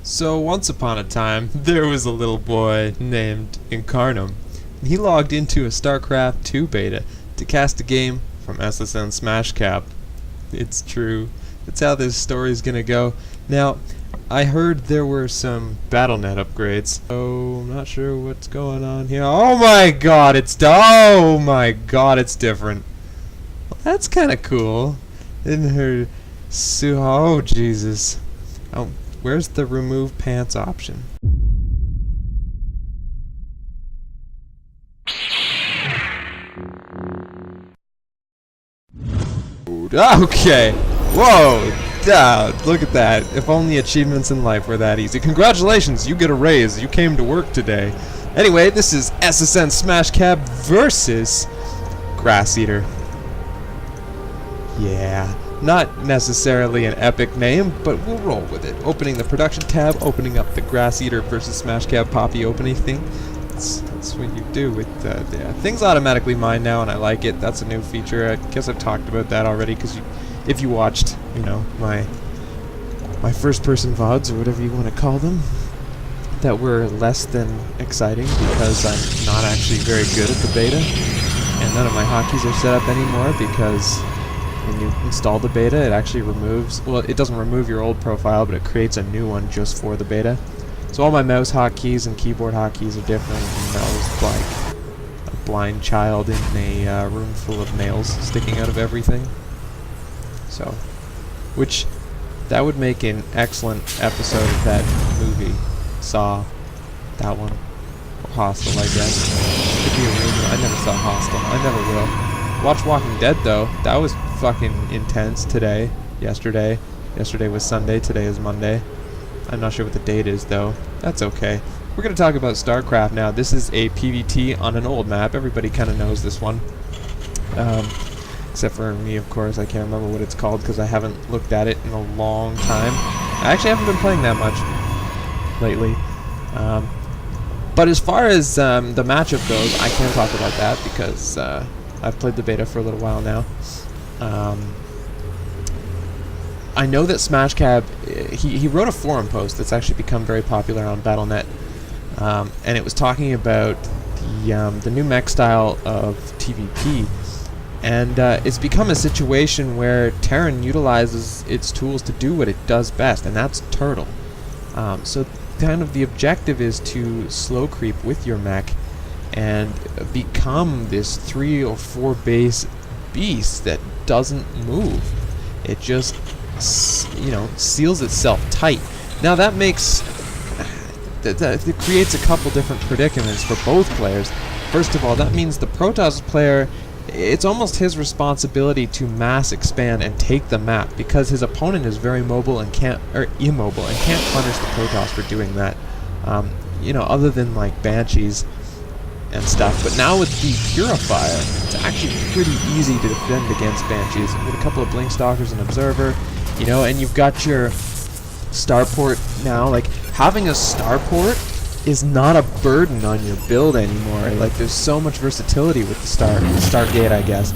So once upon a time, there was a little boy named Incarnum. He logged into a StarCraft 2 beta to cast a game from SSN SmashKab. It's true. That's how this story's gonna go. Now, I heard there were some BattleNet upgrades. Oh, I'm not sure what's going on here. Oh my god, it's different. Well, that's kinda cool. In her oh Jesus. Oh, where's the remove pants option? Okay. Whoa. Look at that. If only achievements in life were that easy. Congratulations, you get a raise. You came to work today. Anyway, this is SSN SmashKab versus Grass Eater. Yeah. Not necessarily an epic name, but we'll roll with it. Opening the production tab, opening up the Grass Eater versus SmashKab Poppy opening thing. That's what you do with yeah. Things automatically mine now, and I like it. That's a new feature. I guess I've talked about that already, because if you watched, you know, my first-person VODs, or whatever you want to call them, that were less than exciting, because I'm not actually very good at the beta, and none of my hotkeys are set up anymore, because when you install the beta, it actually removes, well, it doesn't remove your old profile, but it creates a new one just for the beta. So all my mouse hotkeys and keyboard hotkeys are different, and I was like a blind child in a room full of nails sticking out of everything. So, which, that would make an excellent episode of that movie, Saw, that one, or Hostel, I guess. Could be a rumor. I never saw Hostel. I never will. Watch Walking Dead, though. That was fucking intense today. Yesterday was Sunday, today is Monday. I'm not sure what the date is, though. That's okay. We're going to talk about StarCraft now. This is a PvT on an old map. Everybody kind of knows this one. Except for me, of course. I can't remember what it's called because I haven't looked at it in a long time. I actually haven't been playing that much lately. But as far as the matchup goes, I can't talk about that because I've played the beta for a little while now. I know that SmashKab, he wrote a forum post that's actually become very popular on BattleNet, and it was talking about the new mech style of TvP, and it's become a situation where Terran utilizes its tools to do what it does best, and that's turtle. So kind of the objective is to slow creep with your mech and become this 3 or 4 base beast that doesn't move. It just, you know, seals itself tight. Now that makes it creates a couple different predicaments for both players. First of all, that means the Protoss player, it's almost his responsibility to mass expand and take the map, because his opponent is very mobile and immobile and can't punish the Protoss for doing that. You know, other than like Banshees and stuff. But now with the Purifier, it's actually pretty easy to defend against Banshees with a couple of Blink Stalkers and Observer, you know, and you've got your starport now. Like, having a starport is not a burden on your build anymore. Like, there's so much versatility with the Stargate, I guess,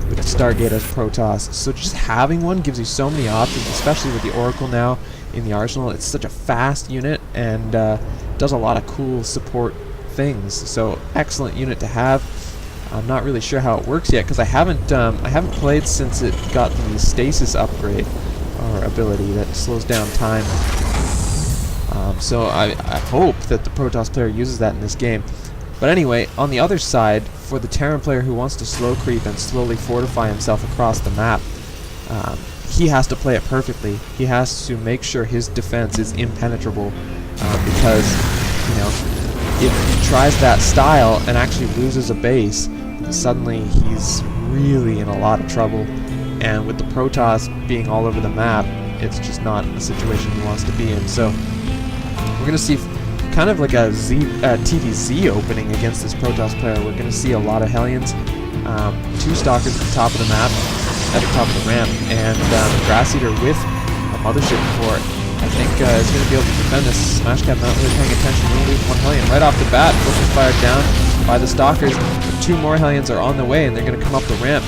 with the Stargate as Protoss. So just having one gives you so many options, especially with the Oracle now in the arsenal. It's such a fast unit and does a lot of cool support things. So excellent unit to have. I'm not really sure how it works yet because I haven't played since it got the stasis upgrade or ability that slows down time. So I hope that the Protoss player uses that in this game. But anyway, on the other side, for the Terran player who wants to slow creep and slowly fortify himself across the map, he has to play it perfectly. He has to make sure his defense is impenetrable, because, you know, if he tries that style and actually loses a base, suddenly he's really in a lot of trouble. And with the Protoss being all over the map, it's just not a situation he wants to be in. So we're going to see kind of like a TVZ opening against this Protoss player. We're going to see a lot of Hellions, 2 Stalkers at the top of the map, at the top of the ramp, and Grass Eater with a Mothership fort. I think is going to be able to defend this. SmashKab not really paying attention. We'll lose 1 Hellion right off the bat. Bush is fired down by the Stalkers. 2 more Hellions are on the way, and they're going to come up the ramp.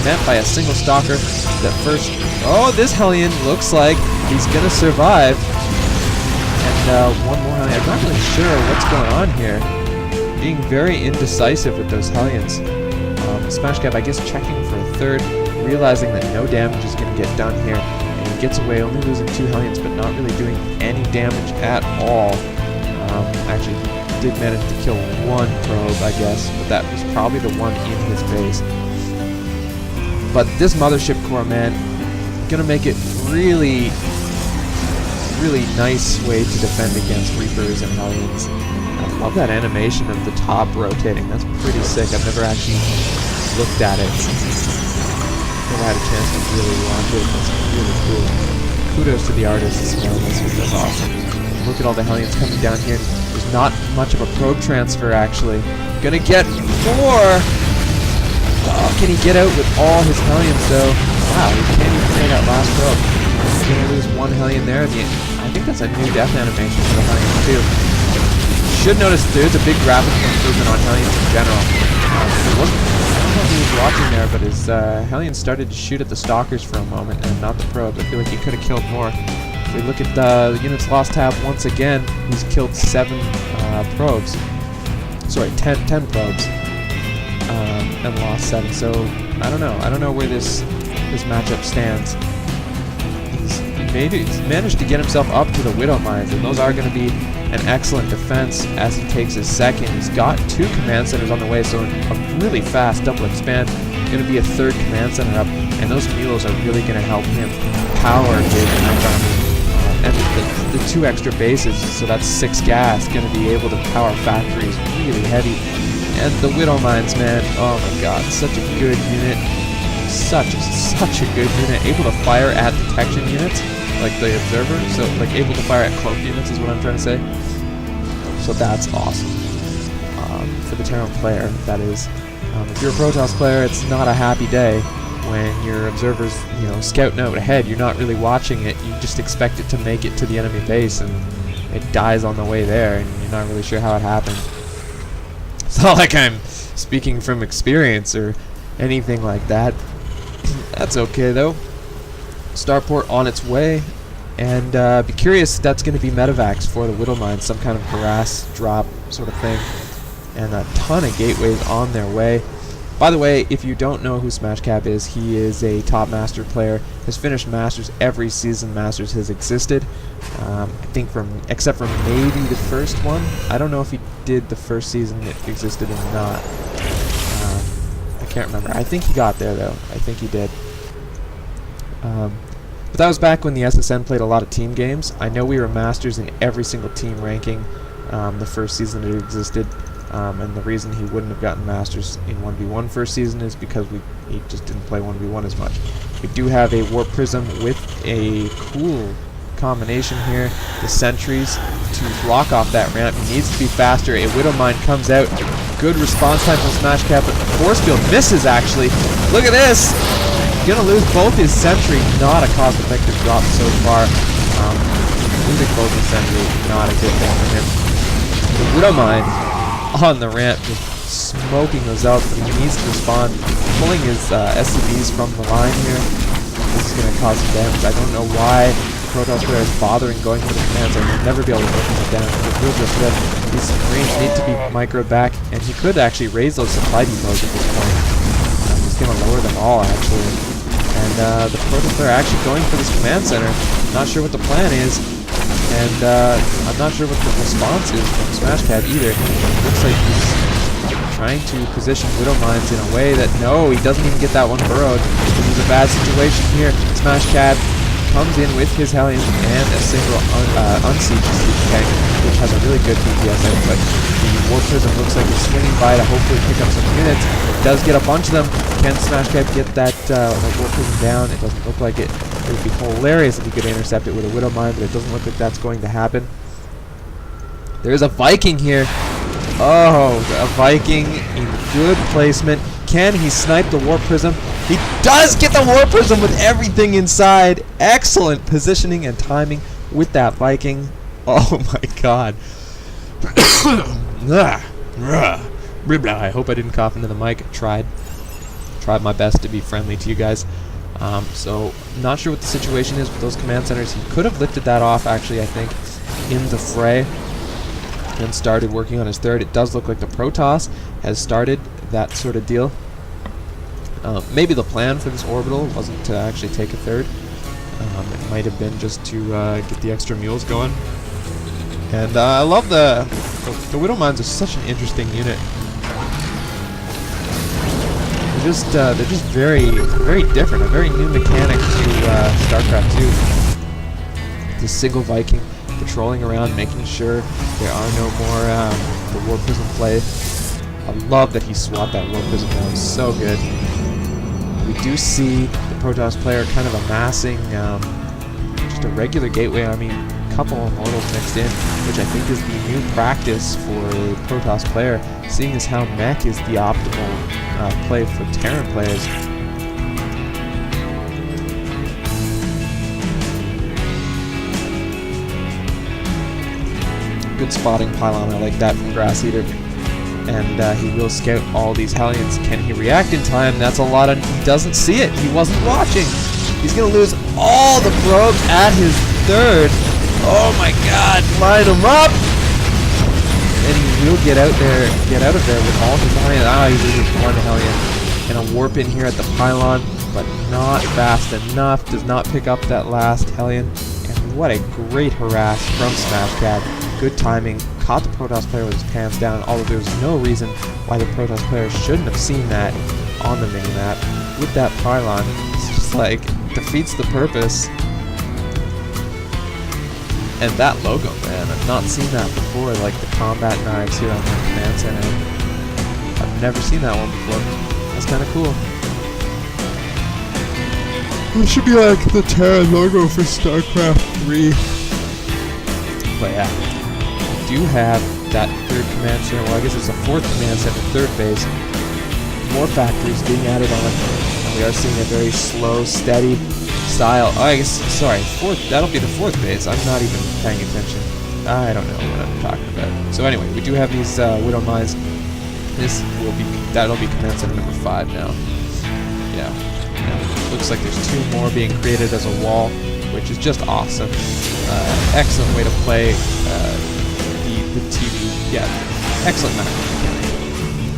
Met by a single Stalker. That first... Oh, this Hellion looks like he's going to survive. And one more Hellion. I'm not really sure what's going on here. Being very indecisive with those Hellions. SmashKab, I guess, checking for a third, realizing that no damage is going to get done here, and he gets away only losing 2 Hellions, but not really doing any damage at all. Actually, he did manage to kill 1 probe, I guess, but that was probably the one in his base. But this Mothership Core, man, gonna make it really nice way to defend against Reapers and Hellions. I love that animation of the top rotating. That's pretty sick. I've never actually looked at it. Never had a chance to really watch it. That's really cool. Kudos to the artists as well. That's awesome. Look at all the Hellions coming down here. There's not much of a probe transfer, actually. Gonna get 4! Oh, can he get out with all his Hellions, though? Wow, he can't even play that last probe. He's gonna lose 1 Hellion there. I think that's a new death animation for the Hellions, too. You should notice there's a big graphical improvement on Hellions in general. I don't know if he was watching there, but his Hellions started to shoot at the Stalkers for a moment, and not the probes. I feel like he could have killed more. If we look at the units lost tab once again, he's killed 7 probes. Sorry, 10 probes. And lost 7. So I don't know. I don't know where this matchup stands. He's managed to get himself up to the Widow Mines, and those are going to be an excellent defense as he takes his second. He's got 2 command centers on the way, so a really fast double expand. Going to be a 3rd command center up, and those mules are really going to help him power his Mech Army. And the 2 extra bases, so that's 6 gas, going to be able to power factories really heavy. And the Widow Mines, man, oh my god, such a good unit. Such a good unit. Able to fire at detection units, like the Observer, so like able to fire at cloak units is what I'm trying to say. So that's awesome. For the Terran player, that is. If you're a Protoss player, it's not a happy day when your Observer's, scouting out ahead. You're not really watching it, you just expect it to make it to the enemy base, and it dies on the way there, and you're not really sure how it happened. It's not like I'm speaking from experience or anything like that. That's okay though. Starport on its way, and be curious if that's going to be medevacs for the Widow Mine, some kind of harass drop sort of thing, and a ton of gateways on their way. By the way, if you don't know who SmashKab is, he is a top Master player, has finished Masters every season Masters has existed. I think except for maybe the first one. I don't know if he did the first season it existed or not. I can't remember. I think he got there though. I think he did. But that was back when the SSN played a lot of team games. I know we were Masters in every single team ranking the first season it existed. And the reason he wouldn't have gotten Masters in 1v1 first season is because he just didn't play 1v1 as much. We do have a Warp Prism with a cool combination here. The sentries to block off that ramp. He needs to be faster. A Widow Mine comes out. Good response time from SmashKab, but the force field misses actually. Look at this! Gonna lose both his sentry. Not a cost-effective drop so far. Losing both his sentry, not a good thing for him. The Widow Mine on the ramp, just smoking those out, but he needs to respond. Pulling his SCVs from the line here. This is going to cause some damage. I don't know why the Protoss player is bothering going for the commands. I will never be able to work him down. But we'll just let these Marines need to be microed back, and he could actually raise those supply depots at this point. He's going to lower them all, actually. And the Protoss player actually going for this command center. Not sure what the plan is. And I'm not sure what the response is from SmashKab either. Looks like he's trying to position Widow Mines in a way that, no, he doesn't even get that one burrowed. This is a bad situation here. SmashKab comes in with his Hellions and a single unsiege tank, which has a really good DPS output. The Warp Prism looks like he's swinging by to hopefully pick up some units. It does get a bunch of them. Can SmashKab get that Warp Prism down? It doesn't look like it. It would be hilarious if he could intercept it with a Widow Mine, but it doesn't look like that's going to happen. There's a Viking here. Oh, a Viking in good placement. Can he snipe the Warp Prism? He does get the Warp Prism with everything inside. Excellent positioning and timing with that Viking. Oh my god. I hope I didn't cough into the mic. Tried my best to be friendly to you guys. So, not sure what the situation is with those command centers. He could have lifted that off, actually, I think. in the fray and started working on his third. It does look like the Protoss has started that sort of deal. Maybe the plan for this orbital wasn't to actually take a third. It might have been just to get the extra mules going. And I love the Widow Mines are such an interesting unit. They're just very, very different. A very new mechanic to StarCraft 2. The single Viking patrolling around, making sure there are no more the War Prism play. I love that he swapped that War Prism. That was so good. We do see the Protoss player kind of amassing just a regular gateway army, a couple of Immortals mixed in, which I think is the new practice for a Protoss player, seeing as how Mech is the optimal play for Terran players. Good spotting pylon, I like that from Grass Eater. And he will scout all these Hellions. Can he react in time? That's a lot of... He doesn't see it. He wasn't watching. He's going to lose all the probes at his third. Oh my god. Line him up. And he will get out of there with all his Hellions. Ah, he loses one Hellion. And a warp in here at the pylon, but not fast enough. Does not pick up that last Hellion. And what a great harass from SmashKab. Good timing. Caught the Protoss player with his pants down, although there's no reason why the Protoss player shouldn't have seen that on the minimap. With that pylon, it's just like, defeats the purpose. And that logo, man, I've not seen that before, like the combat knives here on the command center. I've never seen that one before. That's kind of cool. It should be like the Terran logo for StarCraft 3. But yeah. Do have that third command center. Well, I guess it's a fourth command center, third base. More factories being added on, and we are seeing a very slow, steady style. Oh, I guess, sorry, fourth. That'll be the fourth base. I'm not even paying attention. I don't know what I'm talking about. So anyway, we do have these Widow Mines. That'll be command center number 5 now. Yeah. And looks like there's 2 more being created as a wall, which is just awesome. Excellent way to play. The TV, yeah, excellent map.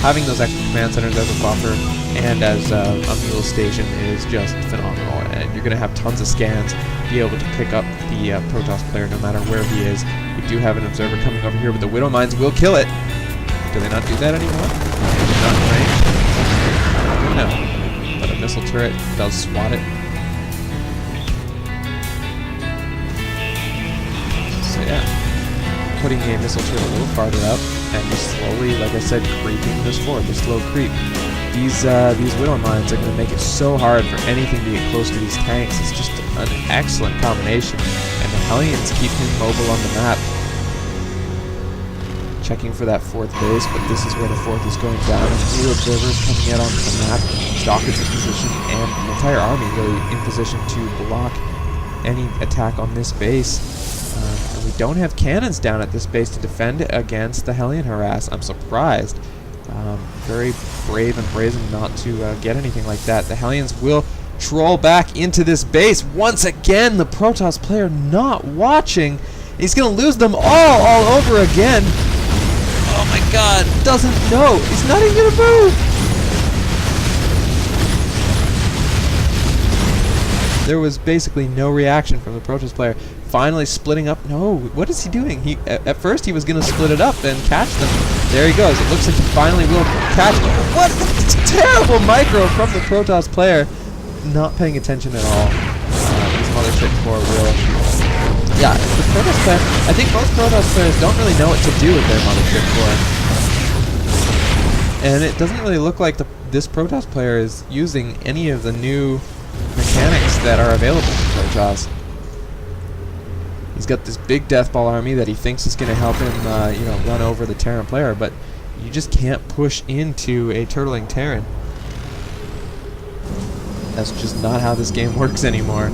Having those extra command centers as a buffer and as a mule station is just phenomenal, and you're going to have tons of scans, be able to pick up the Protoss player no matter where he is. We do have an observer coming over here, but the Widow Mines will kill it. Do they not do that anymore? Not in range? No. But a missile turret does swat it. So yeah. Putting a missile turret a little farther up and just slowly, like I said, creeping this forward, the slow creep. These Widow Mines are going to make it so hard for anything to get close to these tanks. It's just an excellent combination, and the Hellions keep him mobile on the map. Checking for that 4th base, but this is where the 4th is going down. New observers coming out onto the map. Stalkers in position, and the entire army really in position to block any attack on this base. And we don't have cannons down at this base to defend against the Hellion harass. I'm surprised. Very brave and brazen not to get anything like that. The Hellions will troll back into this base. Once again, the Protoss player not watching. He's going to lose them all over again. Oh my god, doesn't know. He's not even going to move. There was basically no reaction from the Protoss player. Finally splitting up. No, what is he doing? At first he was going to split it up and catch them. There he goes. It looks like he finally will catch them. What a terrible micro from the Protoss player. Not paying attention at all. His Mothership core will... Yeah, the Protoss player... I think most Protoss players don't really know what to do with their Mothership core. And it doesn't really look like this Protoss player is using any of the new mechanics that are available to Protoss. He's got this big Deathball army that he thinks is going to help him, run over the Terran player, but you just can't push into a turtling Terran. That's just not how this game works anymore.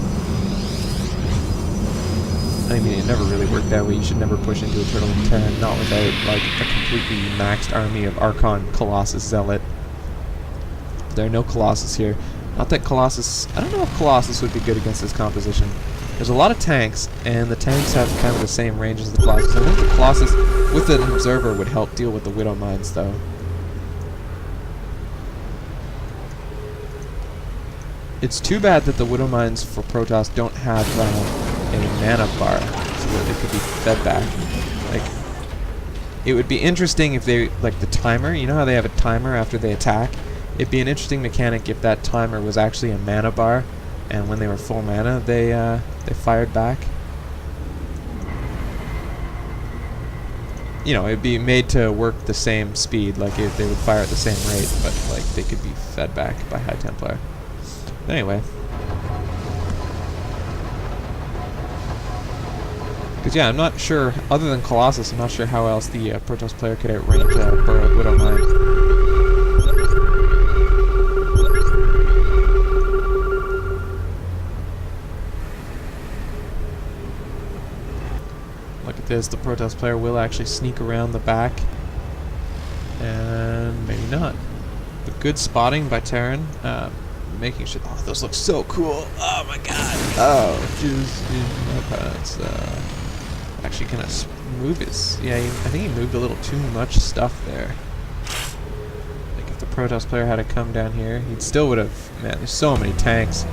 I mean, it never really worked that way. You should never push into a turtling Terran, not without, like, a completely maxed army of Archon, Colossus, Zealot. There are no Colossus here. Not that Colossus... I don't know if Colossus would be good against this composition. there's a lot of tanks, and the tanks have kind of the same range as the Colossus. I think the Colossus, with an observer, would help deal with the Widow Mines, though. It's too bad that the Widow Mines for Protoss don't have a mana bar, so that they could be fed back. Like, it would be interesting if they, like the timer, you know how they have a timer after they attack? It'd be an interesting mechanic if that timer was actually a mana bar, and when they were full mana, they fired back. You know, it'd be made to work the same speed, like if they would fire at the same rate, but like they could be fed back by High Templar. Anyway. Because yeah, I'm not sure, other than Colossus, I'm not sure how else the Protoss player could outrange Burrowed Widow Mine. Look at this, the Protoss player will actually sneak around the back. And maybe not. But good spotting by Terran. Making sure, oh, those look so cool. Oh my god. Oh, just my pants. Actually kind of move his, yeah, I think he moved a little too much stuff there. Like if the Protoss player had to come down here, he still would have, man, there's so many tanks.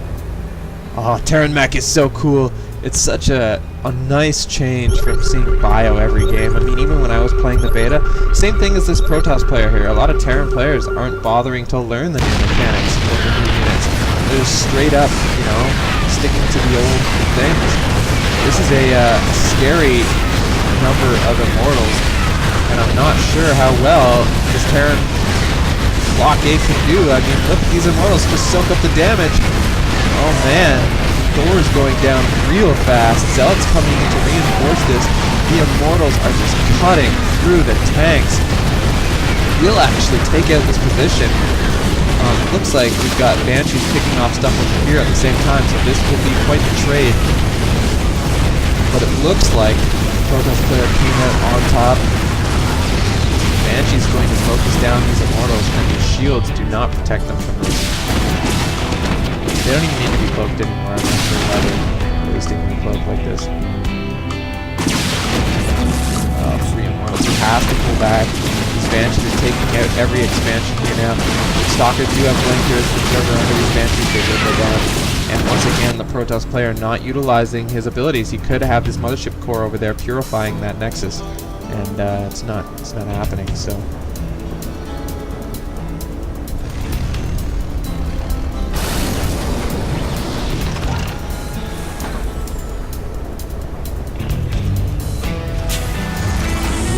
Oh, Terran Mech is so cool. It's such a nice change from seeing bio every game. I mean, even when I was playing the beta, same thing as this Protoss player here. A lot of Terran players aren't bothering to learn the new mechanics or the new units. They're just straight up, you know, sticking to the old things. This is a scary number of Immortals, and I'm not sure how well this Terran blockade can do. I mean, look, these Immortals just soak up the damage. Oh man, Thor's going down real fast. Zealot's coming in to reinforce this. The Immortals are just cutting through the tanks. We'll actually take out this position. Looks like we've got Banshees kicking off stuff over here at the same time, so this will be quite the trade. But it looks like Protoss player came out on top. Banshee's going to focus down these Immortals, and these shields do not protect them from this. They don't even need to be cloaked anymore. I'm not sure why they're wasting the cloak like this. Free Immortals. He has to pull back. These Banshees are taking out every expansion here now. Stalkers do have blinkers. The observer under these Banshees, they will go down. And once again, the Protoss player not utilizing his abilities. He could have his Mothership Core over there purifying that Nexus. And it's not happening, so...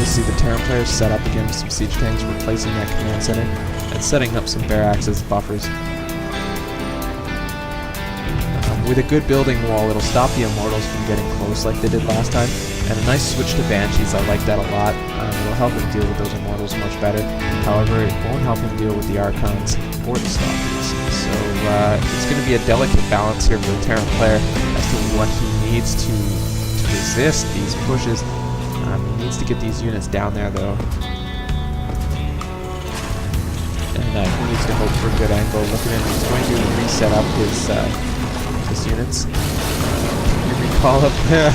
See the Terran players set up against some siege tanks, replacing that command center, and setting up some barracks as buffers. With a good building wall, it'll stop the Immortals from getting close like they did last time, and a nice switch to Banshees, I like that a lot. It'll help him deal with those Immortals much better. However, it won't help him deal with the Archons or the Stalkers. So it's going to be a delicate balance here for the Terran player as to what he needs to resist these pushes. He needs to get these units down there, though. And he needs to hope for a good angle. Look at him, he's going to reset up his units. You recall up there.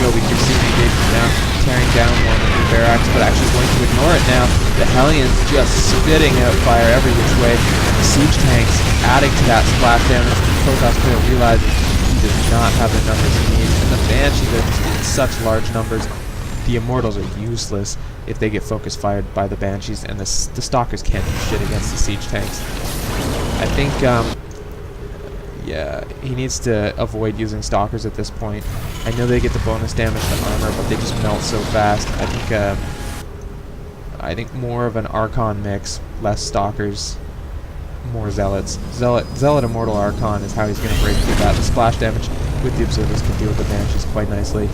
We can see the engagement now, tearing down one of the barracks, but actually going to ignore it now. The Hellions just spitting out fire every which way, and the siege tanks adding to that splash damage. The Protoss player realizes he does not have the numbers he needs, and the Banshees are just in such large numbers. The Immortals are useless if they get focus fired by the Banshees, and the Stalkers can't do shit against the siege tanks. I think, yeah, he needs to avoid using Stalkers at this point. I know they get the bonus damage to armor, but they just melt so fast. I think more of an Archon mix, less Stalkers, more Zealots. Zealot Immortal Archon is how he's going to break through that. The splash damage with the Observers can deal with the Banshees quite nicely.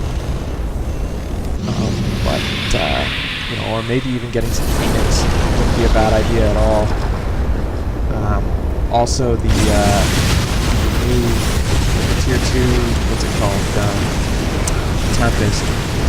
You know, or maybe even getting some Phoenix wouldn't be a bad idea at all. Also, the new tier 2, what's it called, Tempest.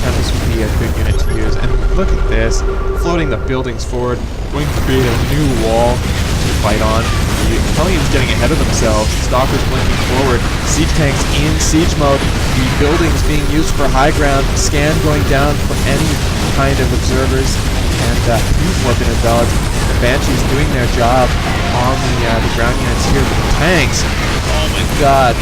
Tempest would be a good unit to use. And look at this, floating the buildings forward, going to create a new wall to fight on. The Italians getting ahead of themselves, Stalkers blinking forward, siege tanks in siege mode, the buildings being used for high ground, scan going down for any kind of observers, and huge weapon enveloped. The Banshees doing their job on the ground units here. The tanks, oh my god,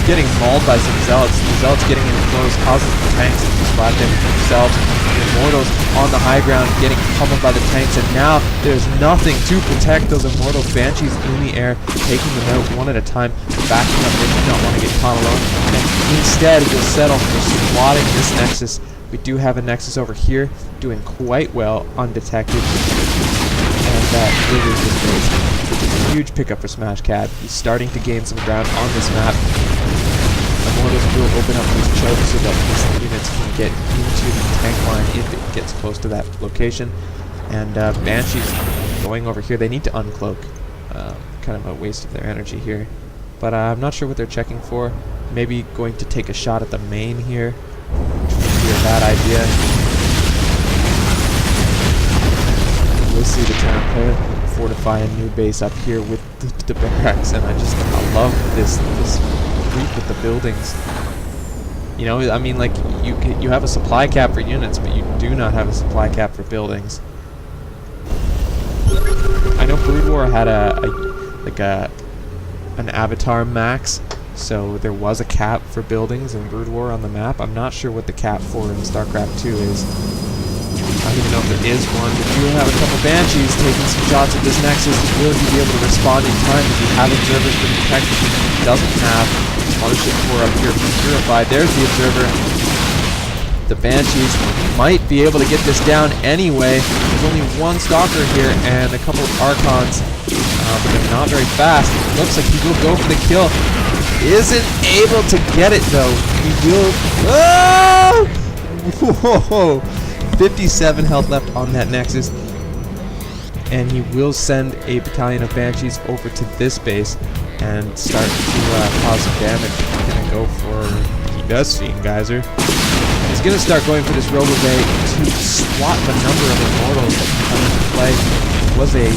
getting mauled by some Zealots. The Zealots getting in close causes the tanks to splat damage themselves. The Immortals on the high ground getting pummeled by the tanks, and now there's nothing to protect those Immortals. Banshees in the air, taking them out one at a time, backing up. They do not want to get caught alone, and instead will settle for swatting this Nexus. We do have a Nexus over here, doing quite well undetected, and it is just crazy. It's a huge pickup for SmashKab. He's starting to gain some ground on this map. Immortals will open up these chokes so that these units can get into the tank line if it gets close to that location. And Banshees going over here. They need to uncloak. Kind of a waste of their energy here. But I'm not sure what they're checking for. Maybe going to take a shot at the main here. Be a bad idea. We'll see the Terran player fortify a new base up here with the barracks, and I love this creep with the buildings. You know, I mean, like, you have a supply cap for units, but you do not have a supply cap for buildings. I know Brood War had an avatar max, so there was a cap for buildings in Brood War on the map. I'm not sure what the cap for in StarCraft 2 is. I don't even know if there is one. We do have a couple Banshees taking some shots at this Nexus. Will he be able to respond in time? If you have observers for detection, he doesn't have Mothership Core up here purified. There's the observer. The Banshees might be able to get this down anyway. There's only one Stalker here and a couple of Archons, but they're not very fast. It looks like he will go for the kill. Isn't able to get it though. He will. Oh! Whoa! 57 health left on that Nexus, and he will send a battalion of Banshees over to this base and start to cause some damage. He's gonna go for, he does Fiend Geyser. He's gonna start going for this Robo Bay to swat the number of Immortals that come into play. It was a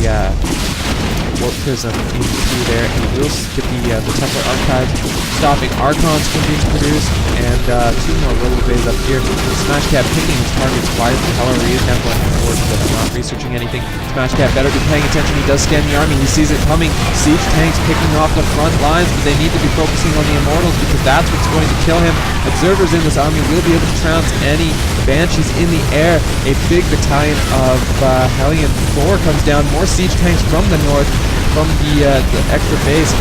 Warp Prism in through there, and he will get the Templar Archives, stopping Archons from being produced, and 2 more Robo Bays up here. SmashKab picking his targets wisely, however he is now going forward, but not researching anything. SmashKab better be paying attention. He does scan the army, he sees it coming. Siege tanks picking off the front lines, but they need to be focusing on the Immortals because that's what's going to kill him. Observers in this army will be able to trounce any Banshees in the air. A big battalion of Hellion 4 comes down. More siege tanks from the north, from the extra base.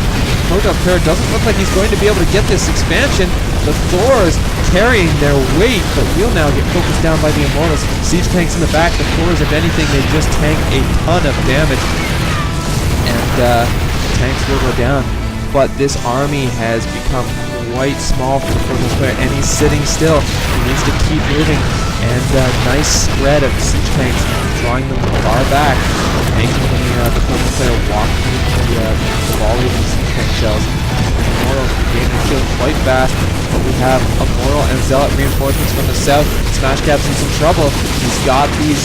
Protoss player doesn't look like he's going to be able to get this expansion. The Thors carrying their weight, but will now get focused down by the Immortals. Siege tanks in the back. The Thors, if anything, they just tank a ton of damage, and tanks will go down. But this army has become quite small for the Protoss player, and he's sitting still. He needs to keep moving, and nice spread of siege tanks, drawing them far back, making the Protoss player walk through the volley of the siege tank shells. Immortals gaining kills quite fast, but we have Immortal and Zealot reinforcements from the south. SmashKab's in some trouble. He's got these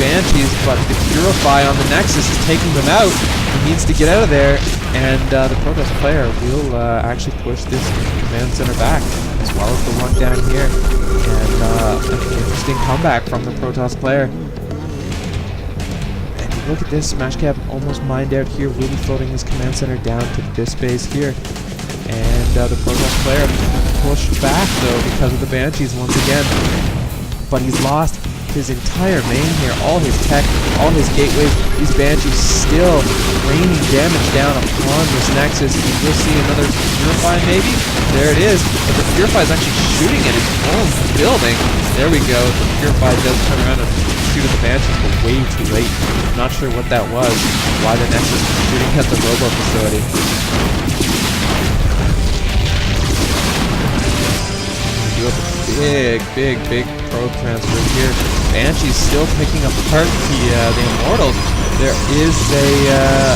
Banshees, but the Purify on the Nexus is taking them out. He needs to get out of there, and the Protoss player will actually push this command center back, as well as the one down here. And an interesting comeback from the Protoss player. And look at this, SmashKab almost mined out here, really floating his command center down to this base here. And the Protoss player pushed back though because of the Banshees once again. But he's lost his entire main here, all his tech, all his gateways. These Banshees still raining damage down upon this Nexus. You will see another Purify maybe? There it is. But the Purify is actually shooting at his own building. There we go. The Purify does turn around and shoot at the Banshees, but way too late. Not sure what that was, why the Nexus was shooting at the Robo facility. Do have a big probe transfer here. Banshee's still picking apart the Immortals, There is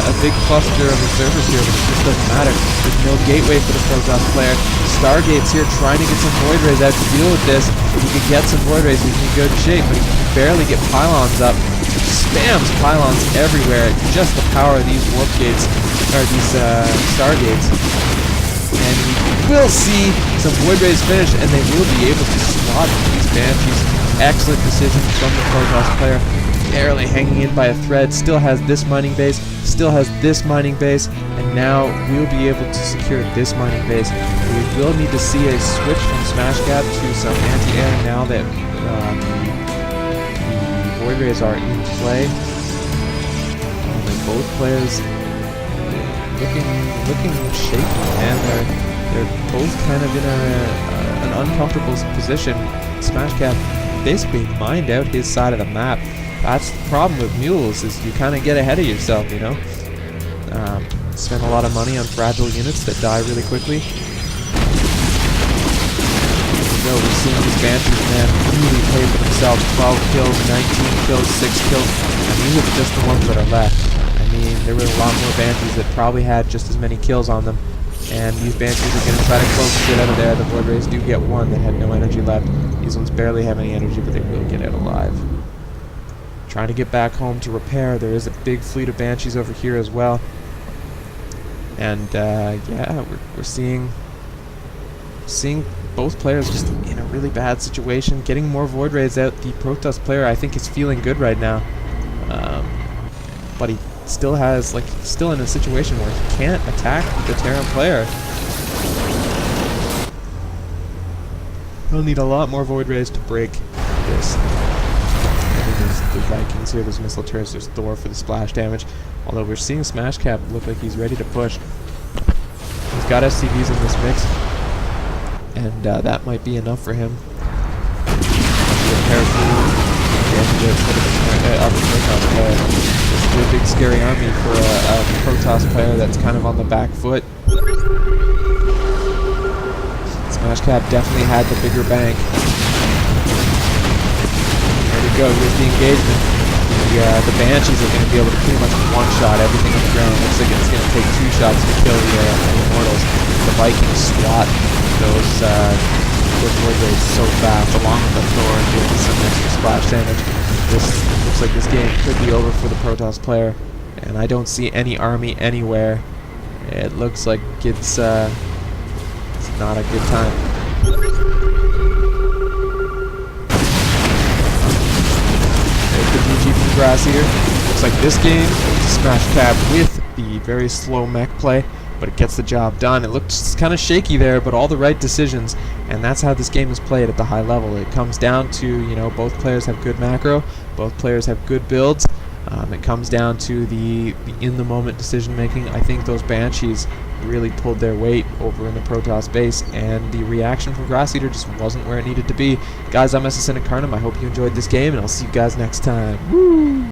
a big cluster of observers here, but it just doesn't matter. There's no gateway for the Protoss player. Stargate's here trying to get some Void Rays out to deal with this. If he could get some Void Rays, he's in good shape, but he can barely get pylons up. He spams pylons everywhere. Just the power of these warp gates, or these Stargates. And we will see some Void Rays finish, and they will be able to slot these Banshees. Excellent decision from the Protoss player. Barely hanging in by a thread, still has this mining base, still has this mining base, and now we'll be able to secure this mining base. We will need to see a switch from SmashKab to some anti-air now that the Void Rays are in play. And both players looking shaky, and they're both kind of in an uncomfortable position. SmashKab basically mined out his side of the map. That's the problem with mules, is you kind of get ahead of yourself, you know? Spend a lot of money on fragile units that die really quickly. There we go, we're seeing these Banshees, man, really play for themselves. 12 kills, 19 kills, 6 kills, and these are just the ones that are left. I mean, there were a lot more Banshees that probably had just as many kills on them, and these Banshees are going to try to close the shit out of there. The Void Rays do get one that had no energy left. These ones barely have any energy, but they will get out alive. Trying to get back home to repair. There is a big fleet of Banshees over here as well. And yeah, we're seeing both players just in a really bad situation. Getting more Void Rays out. The Protoss player, I think, is feeling good right now. But he still has, like, still in a situation where he can't attack the Terran player. He'll need a lot more Void Rays to break this. There's Vikings here, there's missile turrets, there's Thor for the splash damage. Although we're seeing SmashKab look like he's ready to push. He's got SCVs in this mix, and that might be enough for him. This is a big scary army for a Protoss player that's kind of on the back foot. SmashKab definitely had the bigger bank. Go, here's the engagement. The Banshees are going to be able to pretty much one-shot everything on the ground. Looks like it's going to take 2 shots to kill the Immortals. The Vikings swat those Void Rays so fast, along with the Thor and doing some extra splash damage. This looks like this game could be over for the Protoss player, and I don't see any army anywhere. It looks like it's not a good time. Grass here. Looks like this game is SmashKab with the very slow mech play, but it gets the job done. It looks kind of shaky there, but all the right decisions, and that's how this game is played at the high level. It comes down to, you know, both players have good macro, both players have good builds. It comes down to the in-the-moment decision-making. I think those Banshees really pulled their weight over in the Protoss base, and the reaction from Grass Eater just wasn't where it needed to be. Guys, I'm SSN Incarnate. I hope you enjoyed this game, and I'll see you guys next time. Woo!